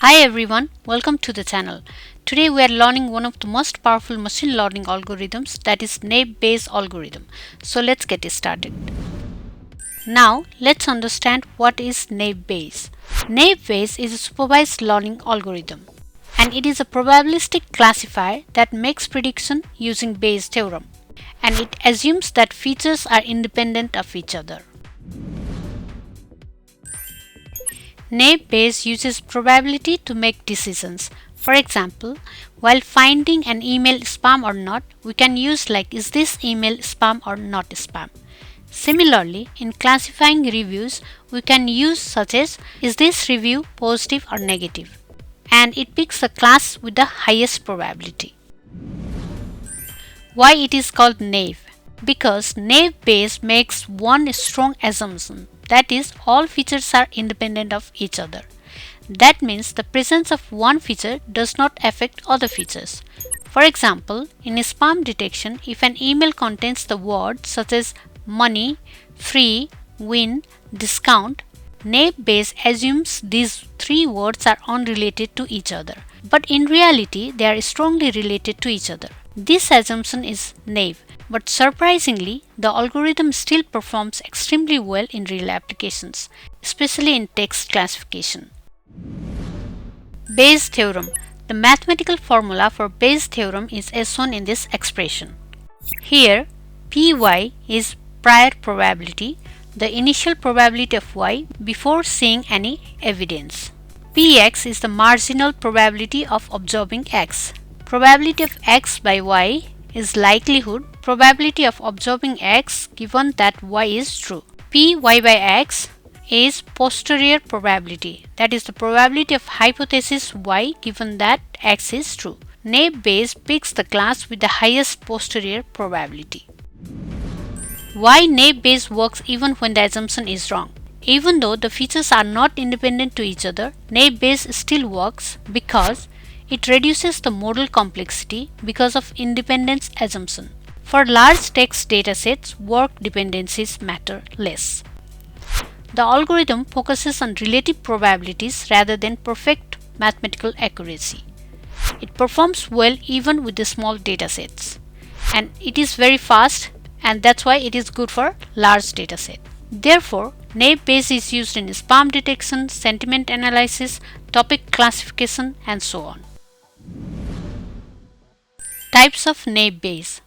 Hi everyone, welcome to the channel. Today we are learning one of the most powerful machine learning algorithms, that is naive-Bayes algorithm. So let's get started. Now let's understand what is naive-Bayes. Naive-Bayes is a supervised learning algorithm, and it is a probabilistic classifier that makes prediction using Bayes' theorem, and it assumes that features are independent of each other. Naive-Bayes uses probability to make decisions. For example, while finding an email spam or not, we can use is this email spam or not spam. Similarly, in classifying reviews, we can use such as is this review positive or negative, and it picks the class with the highest probability. Why it is called naive? Because naive-Bayes makes one strong assumption, that is, all features are independent of each other. That means the presence of one feature does not affect other features. For example, in spam detection, if an email contains the words such as money, free, win, discount, naive-Bayes assumes these three words are unrelated to each other. But in reality, they are strongly related to each other. This assumption is naive, but surprisingly, the algorithm still performs extremely well in real applications, especially in text classification. Bayes' theorem. The mathematical formula for Bayes' theorem is as shown in this expression. Here, Py is prior probability, the initial probability of y before seeing any evidence. Px is the marginal probability of observing x. Probability of x by y is likelihood probability of observing x given that y is true. Py by x is posterior probability, that is the probability of hypothesis y given that x is true. Naive-Bayes picks the class with the highest posterior probability. Why naive-Bayes works even when the assumption is wrong? Even though the features are not independent to each other, naive-Bayes still works because it reduces the model complexity because of independence assumption. For large text datasets, work dependencies matter less. The algorithm focuses on relative probabilities rather than perfect mathematical accuracy. It performs well even with the small datasets, and it is very fast, and that's why it is good for large datasets. Therefore, naive-Bayes is used in spam detection, sentiment analysis, topic classification, and so on. Types of naive-Bayes.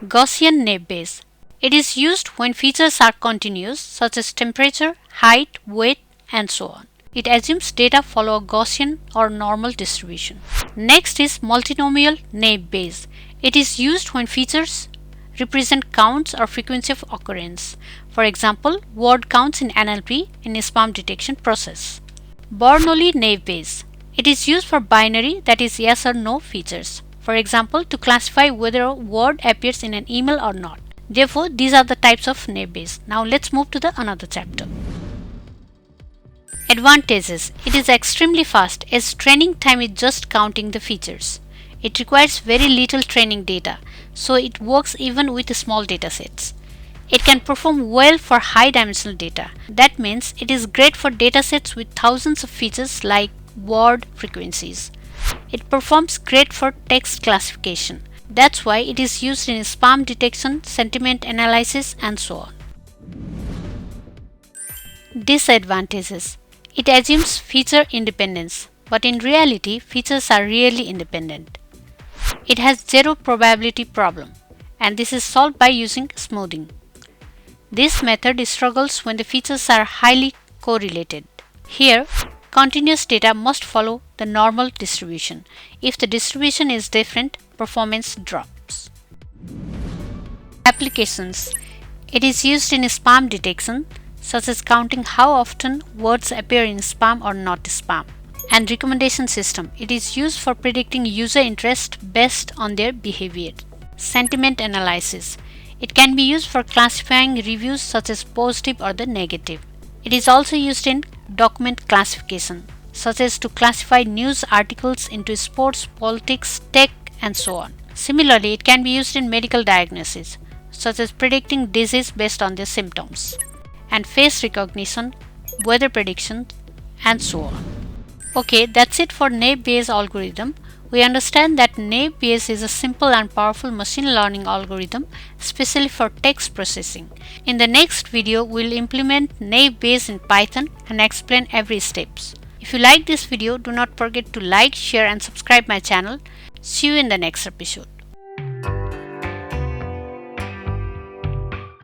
Gaussian naive-Bayes. It is used when features are continuous, such as temperature, height, weight, and so on. It assumes data follow a Gaussian or normal distribution. Next is multinomial naive-Bayes. It is used when features represent counts or frequency of occurrence. For example, word counts in NLP in a spam detection process. Bernoulli naive-Bayes. It is used for binary, that is yes or no features. For example, to classify whether a word appears in an email or not. Therefore, these are the types of naive-Bayes. Now let's move to the another chapter. Advantages. It is extremely fast as training time is just counting the features. It requires very little training data, so it works even with small datasets. It can perform well for high dimensional data. That means it is great for datasets with thousands of features like word frequencies. It performs great for text classification. That's why it is used in spam detection, sentiment analysis, and so on. Disadvantages. It assumes feature independence, but in reality, features are really independent. It has zero probability problem, and this is solved by using smoothing. This method struggles when the features are highly correlated. Here, continuous data must follow the normal distribution. If the distribution is different, performance drops. Applications. It is used in spam detection, such as counting how often words appear in spam or not spam. And recommendation system. It is used for predicting user interest based on their behavior. Sentiment analysis. It can be used for classifying reviews such as positive or the negative. It is also used in document classification, such as to classify news articles into sports, politics, tech, and so on. Similarly, it can be used in medical diagnosis, such as predicting disease based on their symptoms, and face recognition, weather prediction, and so on. Okay, that's it for naive-Bayes algorithm. We understand that naive-Bayes is a simple and powerful machine learning algorithm, especially for text processing. In the next video, we'll implement naive-Bayes in Python and explain every steps. If you like this video, do not forget to like, share and subscribe my channel. See you in the next episode.